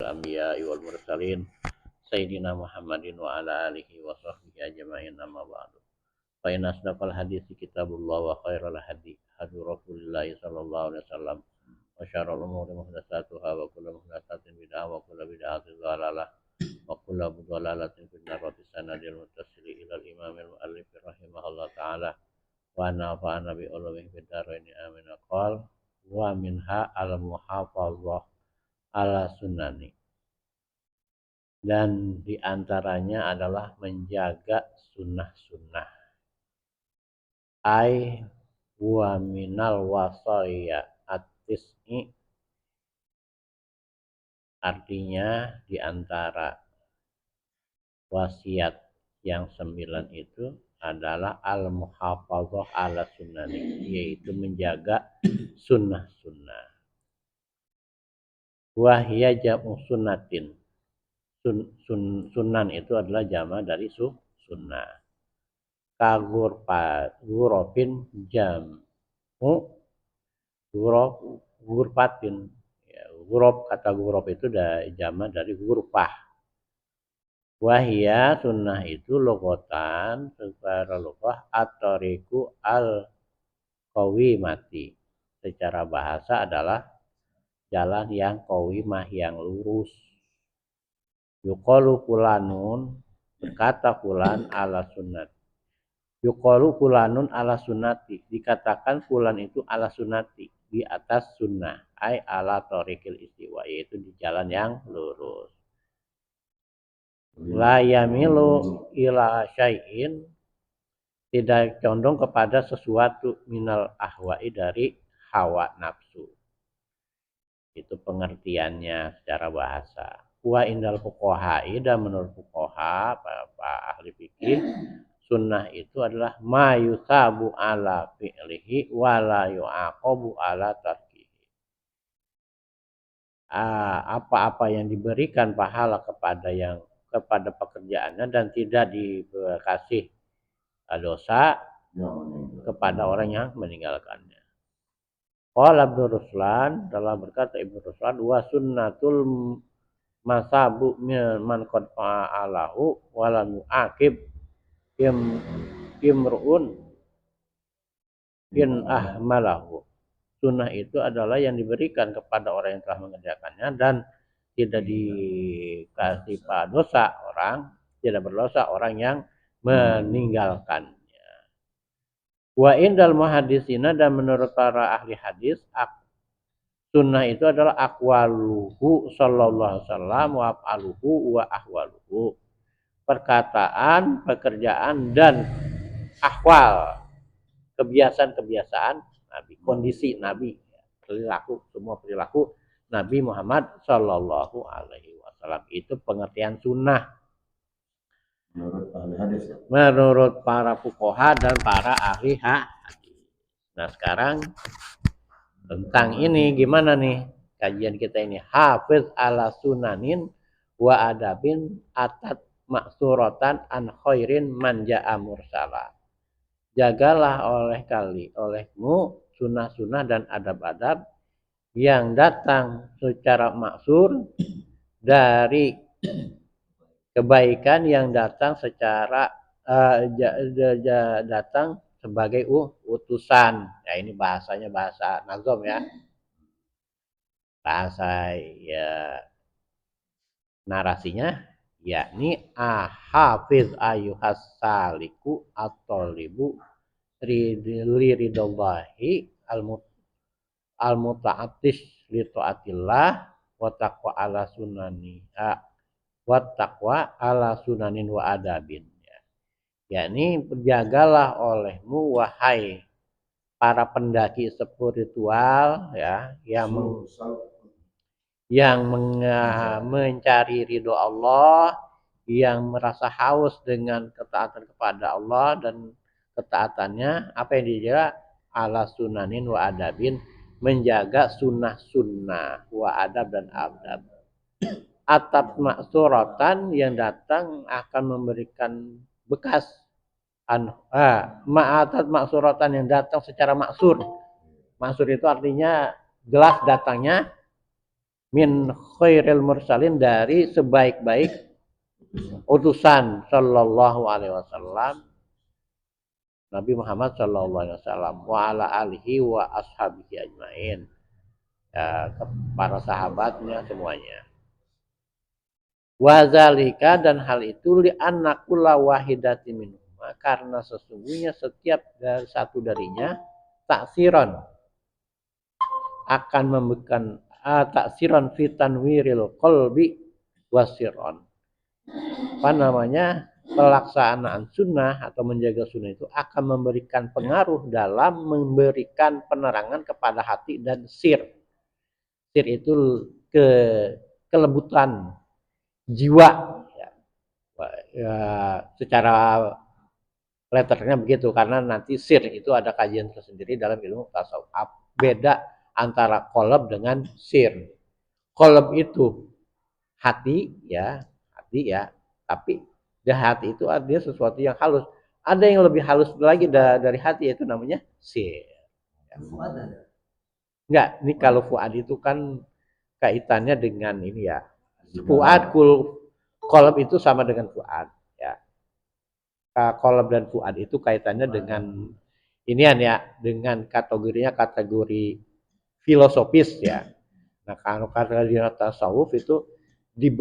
Al-Anbiya wal Mursalin Sayyidina Muhammadin wa ala alihi wa sahbihi ajma'in amma ba'du. Fa inna asdaqal hadits kitabullah wa khairal hadi hadi Rasulillah sallallahu alaihi wasallam wa syarrul umuri muhdatsatuha wa kullu muhdatsatin bid'ah wa kullu bid'atin dhalalah wa kullu dhalalatin fin nar wa bisanadil muttasili ila al-imam al-muallif rahimahullah ta'ala wa nafa'ana bi ulumi fid dharain amin. Qal wa minha al-muhafazah ala sunani, dan diantaranya adalah menjaga sunnah-sunnah. Ai wa minal wasaya at-tis'i, artinya diantara wasiat yang 9 itu adalah al-muhafazah ala sunnani, yaitu menjaga sunnah-sunnah. Wahya jam'u sunnatin. Sunan itu adalah jama dari sunnah. Gurofin jam'u gurfatin. Ya, kata gurof itu jama dari gurfah. Wahya sunnah itu logotan secara logah at-tariqu al-qawimati. Secara bahasa adalah jalan yang qawimah, yang lurus. Yuqalu fulanun, berkata fulan ala sunnat. Yuqalu fulanun ala sunnati, dikatakan fulan itu ala sunnati, di atas sunnah. Ai ala tariqil istiwa, yaitu di jalan yang lurus. La yamilu ila syai'in, tidak condong kepada sesuatu minal ahwa'i, dari hawa nafsu. Itu pengertiannya secara bahasa. Wa indal fuqaha'i, dan menurut fuqaha, para ahli fikih, sunnah itu adalah ma yusabu ala fi'lihi wa la yu'aqabu ala tarkihi. Apa-apa yang diberikan pahala kepada pekerjaannya dan tidak dikasih dosa kepada orang yang meninggalkannya. Qala Ibnu Ruslan, telah berkata Ibnu Ruslan, wa sunnatul masabu man qad fa'alahu wa lam yu'aqib imru'un in ahmalahu. Sunnah itu adalah yang diberikan kepada orang yang telah mengerjakannya dan tidak dikasih dosa orang, tidak berdosa orang yang meninggalkannya. Wa indal muhaddisina, dan menurut para ahli hadis, sunnah itu adalah aqwaluhu sallallahu alaihi wasallam wa af'aluhu wa ahwaluhu. Perkataan, pekerjaan, dan ahwal, kebiasaan-kebiasaan Nabi, kondisi Nabi, perilaku, semua perilaku Nabi Muhammad sallallahu alaihi wasallam. Itu pengertian sunnah menurut ahli hadis, ya? Menurut para fuqaha dan para ahli hadis. Nah, sekarang tentang ini gimana nih kajian kita ini? Hafiz ala sunanin wa adabin atat maksuratan an khairin man ja'a mursala. Jagalah olehmu sunnah-sunnah dan adab-adab yang datang secara maksur dari kebaikan yang datang secara datang sebagai utusan. Ya, ini bahasanya bahasa nazom, ya. Bahasa ya narasinya yakni hafiz ayyuhas saliku at-talibu ridwallahi al-muta'attis li taatillah wa taqwa ala sunani wa taqwa ala sunanin wa adabin. Yakni berjagalah olehmu wahai para pendaki spiritual, ya, yang mencari ridho Allah, yang merasa haus dengan ketaatan kepada Allah dan ketaatannya, apa yang dijaga? Ala sunanin wa adabin, menjaga sunnah-sunnah, wa adab dan adab. Atap maksuratan, yang datang akan memberikan bekas. Ma'atat maksuratan, yang datang secara maksur. Maksur itu artinya jelas datangnya, min khairil mursalin, dari sebaik-baik utusan sallallahu alaihi wasallam, Nabi Muhammad sallallahu alaihi wasallam, wa ala alihi wa ashabihi ajmain, ya, para sahabatnya semuanya. Wazalika, dan hal itu, li anna kulla wahidatin minhuma, karena sesungguhnya setiap dari satu darinya taksiran, akan memberikan taksiran fi tanwiril qalbi wasiron, apa namanya, pelaksanaan sunnah atau menjaga sunnah itu akan memberikan pengaruh dalam memberikan penerangan kepada hati dan sir. Sir itu kelembutan jiwa, ya, ya, secara letternya begitu, karena nanti sir itu ada kajian tersendiri dalam ilmu tasawuf. Beda antara kolab dengan sir. Kolab itu hati, ya, hati, ya, tapi di hati itu ada sesuatu yang halus. Ada yang lebih halus lagi dari hati, itu namanya sir. Ya. Enggak, ini kalau fuad itu kan kaitannya dengan ini, ya. Fuad, kolab itu sama dengan fuad, ya. Kolab dan fuad itu kaitannya dengan inian, ya, dengan kategori filosofis, ya. Nah, kalau kategori tasawuf itu di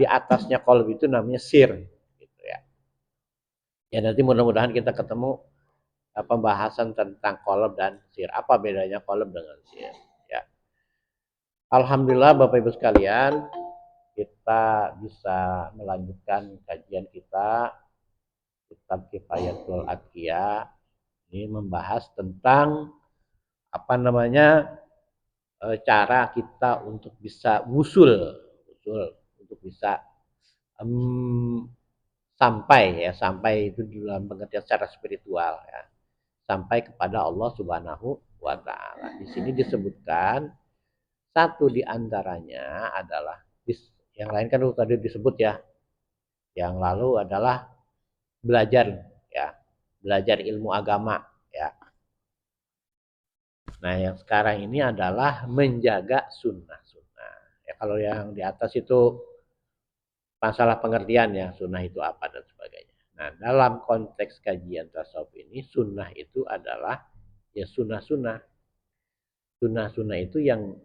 atasnya kolab itu namanya sir, gitu ya. Ya, nanti mudah-mudahan kita ketemu pembahasan tentang kolab dan sir. Apa bedanya kolab dengan sir? Ya. Alhamdulillah Bapak Ibu sekalian, kita bisa melanjutkan kajian kita kitab Kifayatul Atqiya. Ini membahas tentang apa namanya, cara kita untuk bisa wusul, untuk bisa sampai itu dalam pengertian secara spiritual, ya, sampai kepada Allah Subhanahu wa taala. Di sini disebutkan satu di antaranya adalah, yang lain kan tadi disebut, ya. Yang lalu adalah belajar, ya, belajar ilmu agama, ya. Nah, yang sekarang ini adalah menjaga sunnah-sunnah. Ya, kalau yang di atas itu masalah pengertian, ya, sunnah itu apa dan sebagainya. Nah, dalam konteks kajian tasawuf ini, sunnah itu adalah, ya, sunnah-sunnah. Sunnah-sunnah itu yang,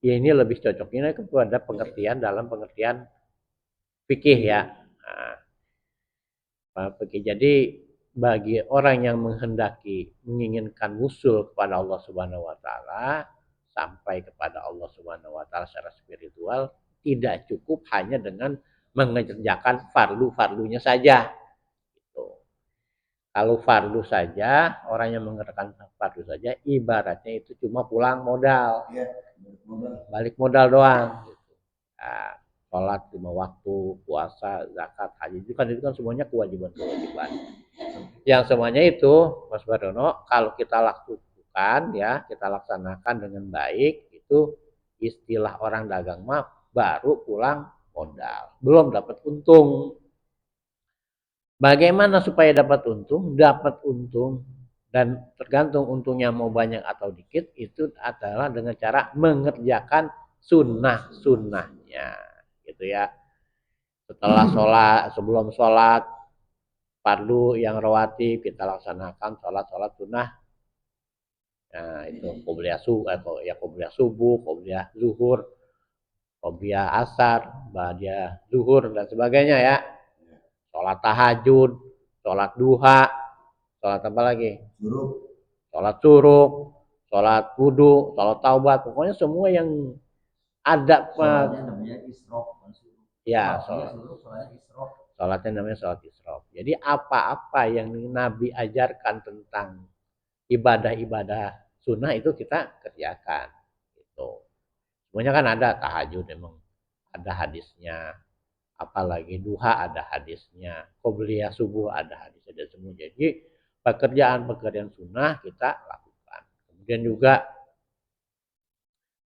ya, ini lebih cocoknya kepada pengertian dalam pengertian fikih, ya. Nah, jadi bagi orang yang menginginkan wusul kepada Allah Subhanahu wa taala, sampai kepada Allah Subhanahu wa taala secara spiritual, tidak cukup hanya dengan mengerjakan fardu-fardunya saja. Gitu. Kalau fardu saja, orang yang mengerjakan fardu saja, ibaratnya itu cuma pulang modal, balik modal doang. Nah, sholat 5 waktu, puasa, zakat, haji, itu kan semuanya kewajiban-kewajiban. Yang semuanya itu, Mas Barono, kalau kita lakukan, ya, kita laksanakan dengan baik, itu istilah orang dagang mah baru pulang modal, belum dapat untung. Bagaimana supaya dapat untung? Dapat untung, dan tergantung untungnya mau banyak atau dikit, itu adalah dengan cara mengerjakan sunnah-sunnahnya, gitu ya. Setelah sholat, sebelum sholat fardu yang rawatib, kita laksanakan sholat sunnah. Nah, itu qobliyah subuh, qobliyah zuhur, qobliyah asar, ba'diyah zuhur, dan sebagainya, ya. Sholat tahajud, sholat duha, sholat apa lagi? Sholat suruh, sholat wudu, sholat taubat, pokoknya semua yang ada. Namanya isrof. Ya, sholatnya namanya sholat isrof. Jadi apa-apa yang Nabi ajarkan tentang ibadah-ibadah sunnah itu kita kerjakan. Gitu. Semuanya kan ada, tahajud memang ada hadisnya, apalagi duha ada hadisnya, qobliyah subuh ada hadisnya, dan semua. Jadi pekerjaan-pekerjaan sunnah kita lakukan. Kemudian juga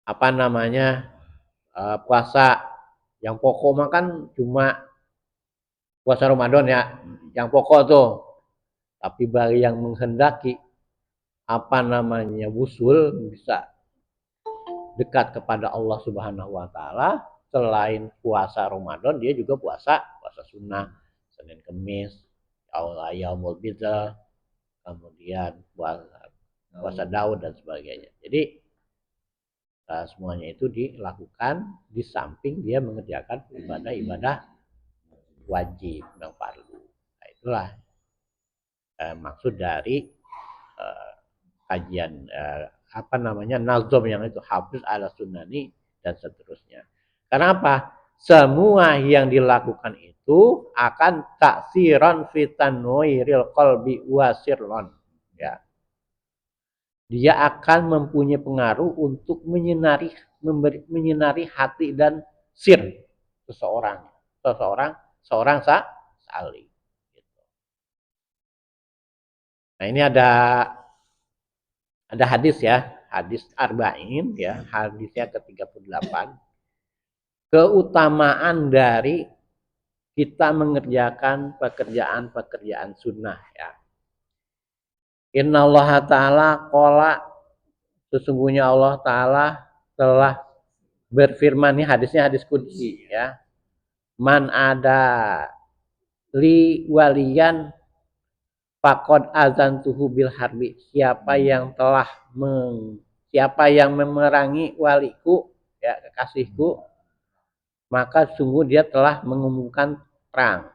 apa namanya, puasa yang pokok mah kan cuma puasa Ramadan, ya, yang pokok tuh. Tapi bagi yang menghendaki apa namanya wusul, bisa dekat kepada Allah Subhanahu wa taala, selain puasa Ramadan dia juga puasa sunnah, Senin Kemis, Yaumul Bid'ah, kemudian puasa Daud dan sebagainya. Jadi semuanya itu dilakukan di samping dia mengerjakan ibadah-ibadah wajib yang fardu. Nah, itulah maksud dari kajian nazom yang itu hafiz ala sunnani dan seterusnya. Karena apa? Semua yang dilakukan itu akan taksiran fitanwiril qalbi wasirlon, ya. Dia akan mempunyai pengaruh untuk menyinari hati dan sir seorang salih. Nah, ini ada hadis ya, hadis arba'in ya, hadisnya ke-38. Keutamaan dari kita mengerjakan pekerjaan sunnah ya. Innallaha ta'ala qala, sesungguhnya Allah Ta'ala telah berfirman, ini hadisnya hadis qudsi ya. Man ada li waliyan faqad azantuhu bil harbi. Siapa yang memerangi waliku, ya, kekasihku, maka sungguh dia telah mengumumkan perang.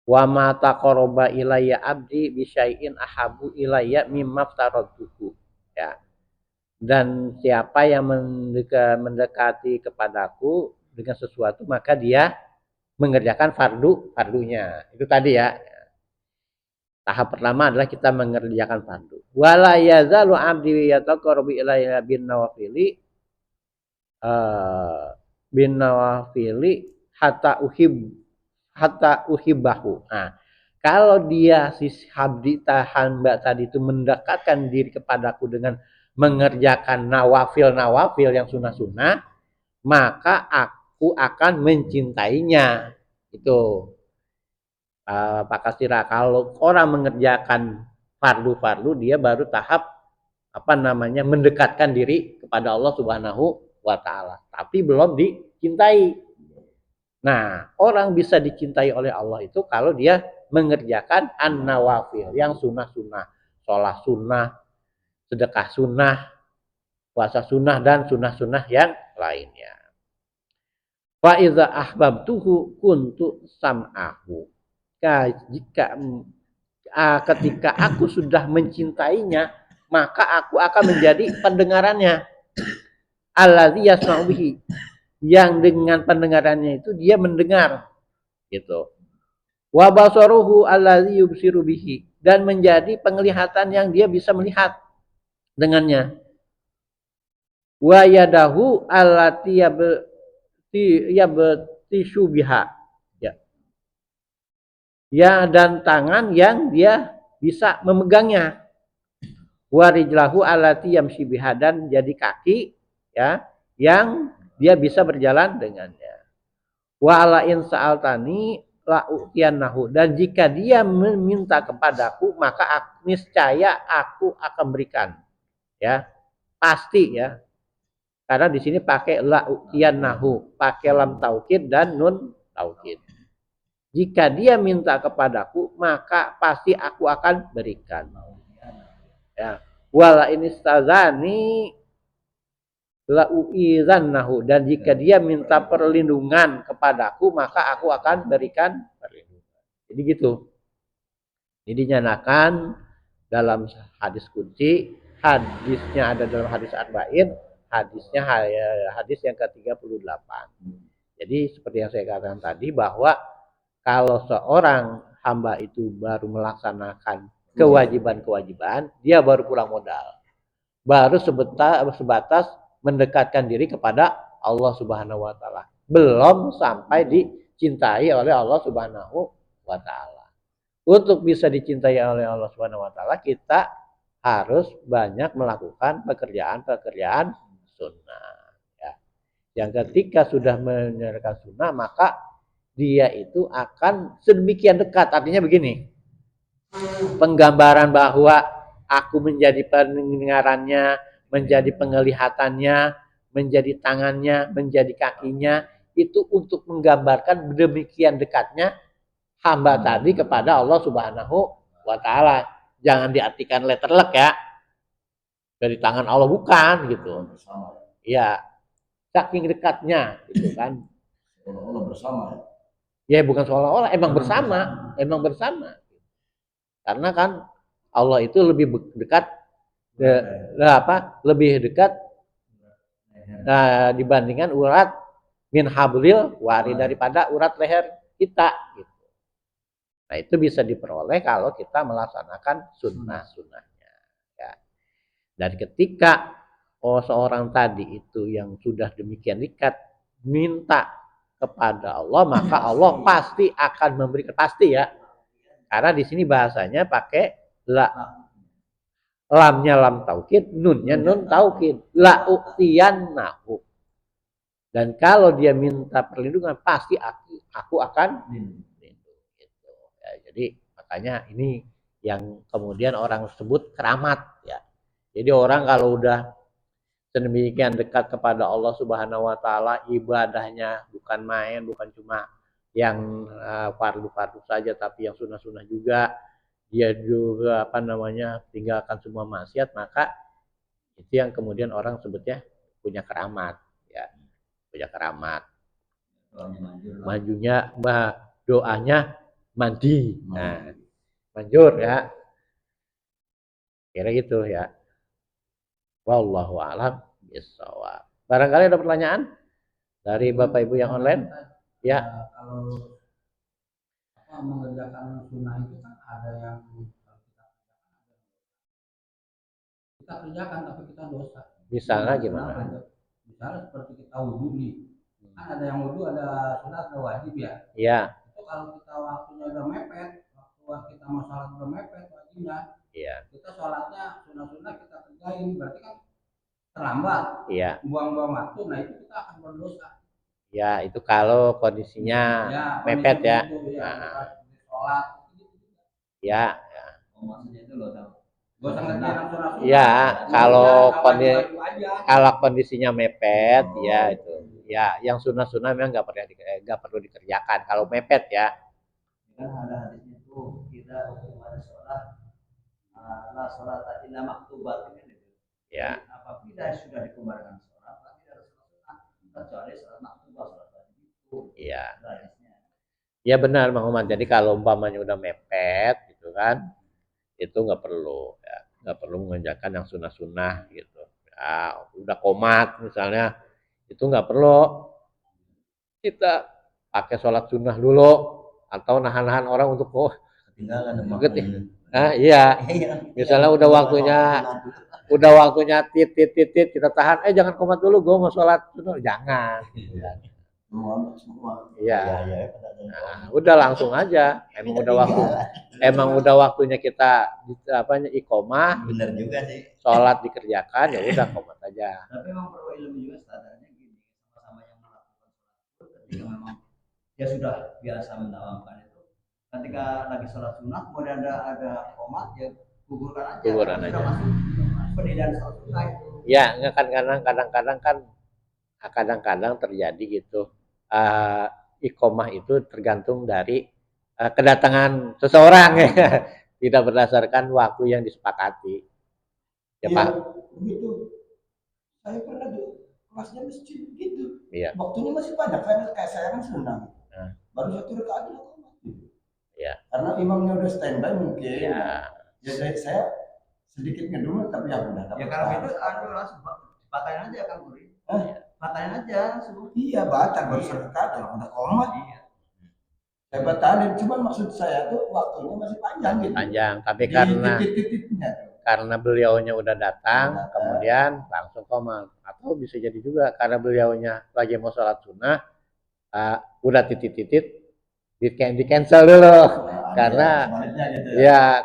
Wa ma taqarraba ilayya abdi bi syai'in ahabu ilayya mimma aftaratuhu, ya. Dan siapa yang mendekati kepadaku dengan sesuatu, maka dia mengerjakan fardunya. Itu tadi ya. Tahap pertama adalah kita mengerjakan fardu. Wala yazalu abdi yataqarrabu ilayya bin nawafili hatta uhibbahu. Nah, kalau dia si hamba tadi itu mendekatkan diri kepadaku dengan mengerjakan nawafil yang sunnah-sunnah, maka aku akan mencintainya. Itu Pak Kasira, kalau orang mengerjakan fardu dia baru tahap mendekatkan diri kepada Allah Subhanahu wa taala, tapi belum dicintai. Nah, orang bisa dicintai oleh Allah itu kalau dia mengerjakan an-nawafil yang sunnah-sunnah, sholat sunnah, sedekah sunnah, puasa sunnah, dan sunnah-sunnah yang lainnya. Fa iza ahbabtuhu kuntu sam'ahu. Ketika aku sudah mencintainya, maka aku akan menjadi pendengarannya. Allazi yasma'u bihi, yang dengan pendengarannya itu dia mendengar, gitu. Wa basaruhu allazi yubsiru bihi, dan menjadi penglihatan yang dia bisa melihat dengannya. Wa yadahu allati yabtishu biha, ya, dan tangan yang dia bisa memegangnya. Warijlahu allati yamshi biha, dan jadi kaki ya yang dia bisa berjalan dengannya. Wa ala in sa'altani la u'tiyannahu, dan jika dia meminta kepadaku maka niscaya aku akan berikan. Ya, pasti ya. Karena di sini pakai la u'tiyannahu, pakai lam taukid dan nun taukid. Jika dia minta kepadaku, maka pasti aku akan berikan. Ya. Wala ini stazani la uizannahu, dan jika dia minta perlindungan kepadaku, maka aku akan berikan perlindungan. Jadi gitu. Ini dinyatakan dalam hadis qudsi, hadisnya ada dalam hadis arba'in, hadisnya hadis yang ke-38. Jadi seperti yang saya katakan tadi, bahwa kalau seorang hamba itu baru melaksanakan kewajiban-kewajiban, dia baru pulang modal. Baru sebatas mendekatkan diri kepada Allah Subhanahu wa taala. Belum sampai dicintai oleh Allah Subhanahu wa taala. Untuk bisa dicintai oleh Allah Subhanahu wa taala, kita harus banyak melakukan pekerjaan-pekerjaan sunnah. Ya. Yang ketika sudah mengerjakan sunnah, maka dia itu akan sedemikian dekat. Artinya begini, penggambaran bahwa aku menjadi pendengarannya, menjadi penglihatannya, menjadi tangannya, menjadi kakinya, itu untuk menggambarkan demikian dekatnya hamba tadi kepada Allah Subhanahu wa taala. Jangan diartikan letterlek ya. Dari tangan Allah bukan gitu. Iya. Saking dekatnya gitu kan. Seolah-olah bersama. Ya bukan seolah-olah, emang bersama, emang bersama. Karena kan Allah itu lebih dekat lebih dekat dibandingkan urat min hablil wari daripada urat leher kita gitu. Nah, itu bisa diperoleh kalau kita melaksanakan sunnah-sunnahnya. Ya. Dan ketika seorang tadi itu yang sudah demikian dekat minta kepada Allah, maka Allah pasti akan memberikan, pasti ya. Karena di sini bahasanya pakai la. Lamnya lam taukid, nunnya nun taukid. La u'tiyannahu. Dan kalau dia minta perlindungan, pasti aku akan lindungi. Gitu. Ya, jadi makanya ini yang kemudian orang sebut keramat ya. Jadi orang kalau udah sedemikian dekat kepada Allah Subhanahu wa taala, ibadahnya bukan main, bukan cuma yang fardu-fardu saja tapi yang sunnah-sunnah juga. Dia juga tinggalkan semua maksiat, maka itu yang kemudian orang sebutnya punya keramat ya. Punya keramat. Majunya doanya mandi. Nah, manjur ya. Kira gitu ya. Wallahu a'lam bishawab. Barangkali ada pertanyaan dari Bapak Ibu yang online? Ya. Kalau mengerjakan sunnah itu kan ada yang kita kerjakan tapi kita dosa. Misalnya gimana? Misalnya seperti kita wudhu nih. Kan ada yang wudhu, ada sunat, ada wajib ya. Iya. Itu kalau kita waktunya udah mepet, waktu kita mau sholat udah mepet wajibnya. Iya. Kita sholatnya sunah-sunah kita kerjain, berarti kan terlambat. Iya. Buang-buang waktu, nah itu kita akan berdosa. Ya, itu kalau kondisinya ya, mepet ya. Sholat. Ya, ya. Maksudnya itu loh, sunah-sunah. Ya, kalau kondisinya mepet ya itu. Ya, yang sunah-sunah memang nggak perlu dikerjakan kalau mepet ya. Kan ada hadisnya itu kita ada sholat, la sholat illa maktubat itu. Ya. Apabila sudah dikembalikan sholat, tidak ada sholat kecuali sholat maktubah, sholat wajib itu. Iya. Ya benar Muhammad. Jadi kalau umpamanya udah mepet gitu kan, itu nggak perlu ya, nggak perlu mengerjakan yang sunnah-sunnah gitu. Ya, udah komat misalnya, itu nggak perlu kita pakai sholat sunnah dulu atau nahan-nahan orang untuk ketinggalan. Nah, iya. Misalnya udah waktunya tit kita tahan. Jangan komat dulu, gue mau sholat sunnah. Jangan. Iya. Nah, udah langsung aja. Emang udah waktunya kita iqomah. Bener juga sih. Sholat dikerjakan ya udah komat aja. Tapi memang perlu ilmu juga standarnya gini. Sama-sama yang melakukan sholat ketika memang dia sudah biasa mendawamkan itu. Ketika lagi sholat sunnah kemudian ada komat ya gugurkan aja. Aja. Pendirian sholat sunnah itu. Ya, kadang-kadang terjadi gitu. Iqomah itu tergantung dari kedatangan seseorang ya. Tidak berdasarkan waktu yang disepakati. Ya, Pak. Begitu. Saya pernah di kelasnya masjid begitu. Iya. Waktunya masih banyak kayak saya kan sunnah. Baru 1 rakaat ya. Karena imamnya udah standby mungkin. Ya. Ya saya sedikit ngedumel tapi ya udah. Ya kalau itu langsung patahin aja kan Buri. Patahin aja langsung. Iya, batal baru 1 rakaat kalau udah komat. Iya. Saya batalin, cuman maksud saya tuh waktunya masih panjang gitu. Panjang, tapi karena beliaunya udah datang, kemudian langsung komat. Atau bisa jadi juga karena beliaunya lagi mau sholat sunnah, udah titit di cancel dulu. Karena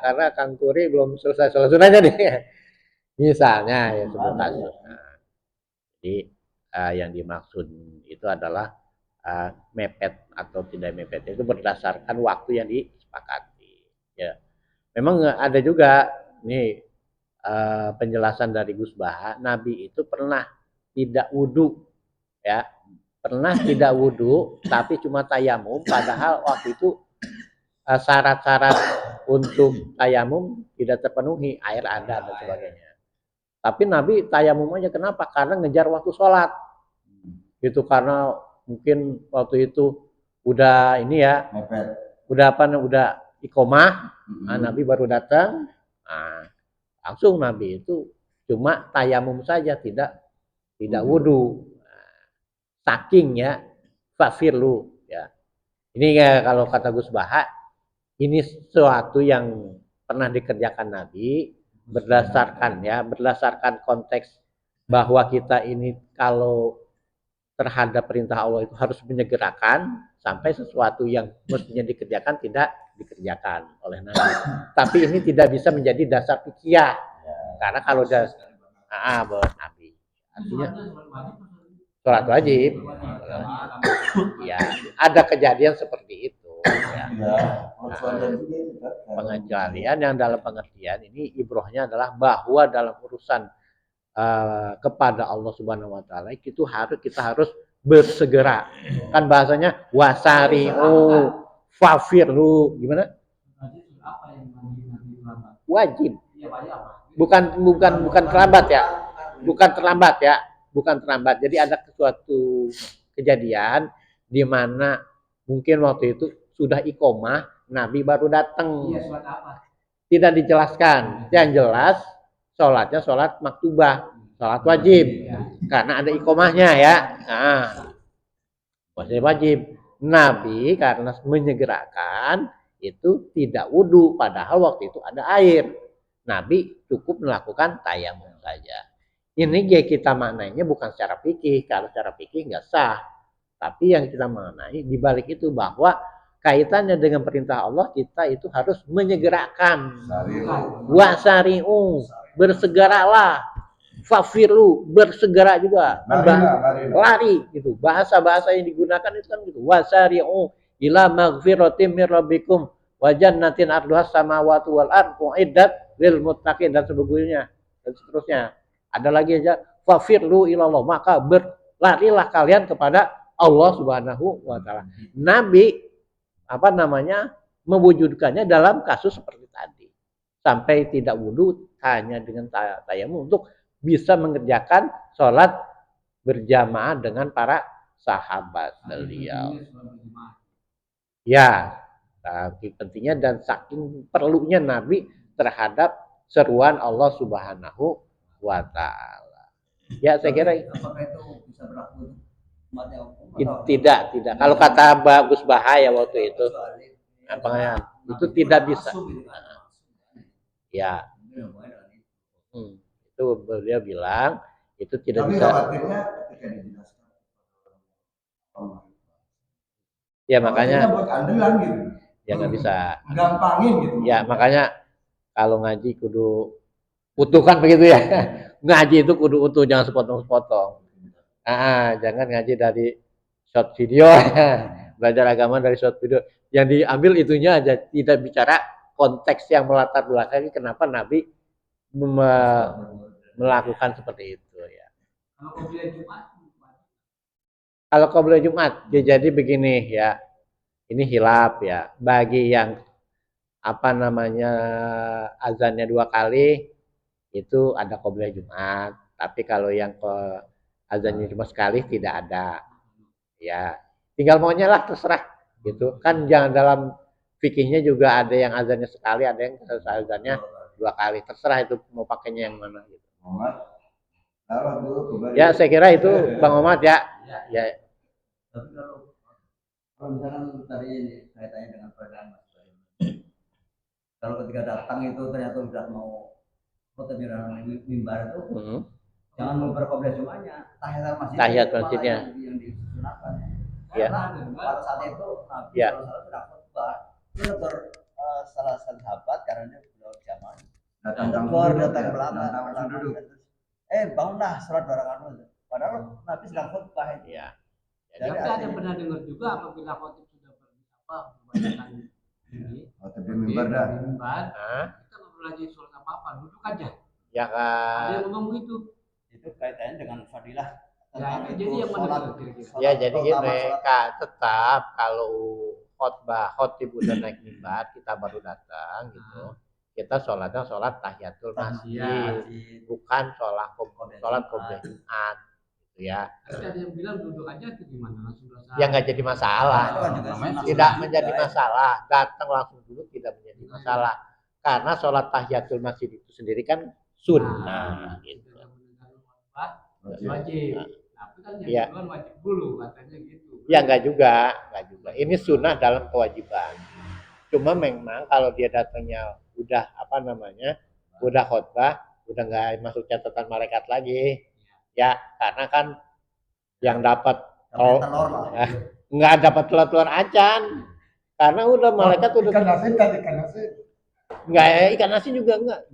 karena Kang Turi belum selesai sholat sunnahnya nih. Misalnya ya sebut kasus. Jadi yang dimaksud itu adalah mepet atau tidak mepet itu berdasarkan waktu yang disepakati. Ya, memang ada juga nih penjelasan dari Gus Baha, Nabi itu pernah tidak wudhu, ya, pernah tidak wudhu, tapi cuma tayamum. Padahal waktu itu syarat-syarat untuk tayamum tidak terpenuhi, air ada dan sebagainya. Tapi Nabi tayamum aja, kenapa? Karena ngejar waktu sholat. Gitu, karena mungkin waktu itu udah ini ya, udah iqomah, Nabi baru datang, langsung Nabi itu cuma tayamum saja, tidak wudhu. Saking ya, fafirlu ya. Ini ya kalau kata Gus Baha, ini sesuatu yang pernah dikerjakan Nabi berdasarkan konteks bahwa kita ini kalau terhadap perintah Allah itu harus menyegerakan, sampai sesuatu yang mestinya dikerjakan tidak dikerjakan oleh Nabi. Tapi ini tidak bisa menjadi dasar fikih, karena kalau dasar buat Nabi, artinya sholat wajib. Ya, ada kejadian seperti itu. Ya. Pengecualian yang dalam pengertian ini ibrohnya adalah bahwa dalam urusan kepada Allah Subhanahu Wa Taala kita harus bersegera. Kan bahasanya wasari'u fafirlu, gimana? Wajib. Bukan terlambat ya. Bukan terlambat. Jadi ada suatu kejadian di mana mungkin waktu itu sudah iqomah, Nabi baru datang. Tidak dijelaskan. Yang jelas sholatnya sholat maktubah, sholat wajib, karena ada iqomahnya ya. Wajib. Nabi karena menyegerakan itu tidak wudhu, padahal waktu itu ada air. Nabi cukup melakukan tayamum saja. Ini kita maknainya bukan secara fikih, kalau secara fikih nggak sah. Tapi yang kita maknai di balik itu bahwa kaitannya dengan perintah Allah, kita itu harus menyegerakan. Wasari'u, bersegeralah. Fafirlu, bersegera juga. Lari gitu. Bahasa-bahasa yang digunakan itu kan gitu. Wasari'u ila maghfiratim mir rabbikum wa jannatin arduhas samawati wal ardu uiddat lil muttaqin dan sebagainya dan seterusnya. Ada lagi aja fafirlu ilallah, maka berlarilah kalian kepada Allah Subhanahu wa taala. Nabi mewujudkannya dalam kasus seperti tadi. Sampai tidak wudhu, hanya dengan tayamum untuk bisa mengerjakan sholat berjamaah dengan para sahabat beliau. Ya, saking pentingnya dan saking perlunya Nabi terhadap seruan Allah Subhanahu wa taala. Ya, saya kira apakah itu bisa berlaku tidak. Kalau kata Gus Bahaya waktu itu, itu tidak bisa. Ya, itu beliau bilang itu tidak bisa. Ya makanya buat andalan gitu. Ya nggak bisa. Gampangin gitu. Ya makanya kalau ngaji kudu utuh kan begitu ya. Ngaji itu kudu utuh, jangan sepotong-sepotong. Jangan ngaji dari short video. Belajar agama dari short video. Yang diambil itunya aja, tidak bicara konteks yang melatar belakangi kenapa Nabi melakukan seperti itu ya. Kalau qobliyah Jumat, jadi begini ya. Ini hilaf ya. Bagi yang azannya 2 kali itu ada qobliyah Jumat. Tapi kalau yang azannya cuma sekali tidak ada. Ya, tinggal maunya lah, terserah gitu. Kan jangan dalam fikihnya juga ada yang azannya sekali, ada yang azannya 2 kali. Terserah itu mau pakainya yang mana gitu. Ya, saya kira itu Bang Omat ya. Ya. Tapi kalau misalkan tadi ini kaitannya dengan perbedaan Mas, kalau ketika datang itu ternyata sudah mau khotbah mimbar itu, jangan memperkompres semuanya, tahiyat masjidnya yang disunahkan. Karena pada saat itu Nabi sudah khotbah, dia salah satu sahabat karena dia beliau jamaah datang belakang, bangunlah sholat bareng itu. Padahal Nabi sedang khotbah itu. Ya. Jadi ada yang pernah dengar juga apabila khotib sudah membacakan ini khotib mimbar kita nggak perlu lagi sholat apa-apa, duduk aja. Ya kan. Ada yang ngomong begitu. Itu kaitannya dengan fadilah. Ya, jadi yang mana kira-kira? Ya jadi gini, Kak, tetap kalau khotib udah naik mimbar, kita baru datang gitu. Kita sholatnya sholat tahiyatul masjid, bukan sholat qobliyah Jumat, gitu ya. Tapi ada yang bilang duduk aja itu gimana langsung dosa. Ya nggak jadi masalah, tidak menjadi masalah. Datang langsung duduk tidak menjadi masalah, karena sholat tahiyatul masjid itu sendiri kan sunnah. Gitu. Wajib. Tapi kan yang duluan wajib dulu katanya gitu. Ya nggak juga. Ini sunnah dalam kewajiban. Cuma memang kalau dia datangnya udah udah khotbah, udah nggak masuk catatan malaikat lagi. Ya karena kan yang dapat nggak dapat telur acan, karena udah malaikat udah ikan nasi. Nggak, ikan nasi juga enggak.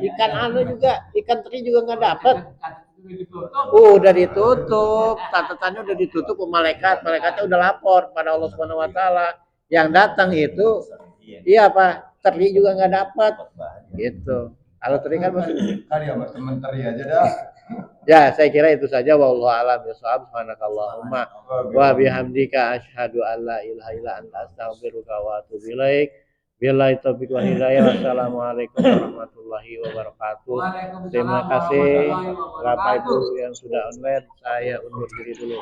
Ikan ikan teri juga nggak dapat. Udah ditutup, catatannya udah ditutup ke malaikatnya udah lapor pada Allah Subhanahu Wa Taala. Yang datang itu, iya Pak, teri juga nggak dapat, gitu. Kalau teri kan masih. Kali ya mas teman teri aja dah. Ya, saya kira itu saja. Wallahu a'lam bishawab. Subhanakallahumma wa bihamdika asyhadu an la ilaha illa anta astaghfiruka wa atubu ilaik. Billahi taufiq wal hidayah. Wassalamualaikum warahmatullahi wabarakatuh. Terima kasih Bapak Ibu yang sudah online. Saya undur diri dulu.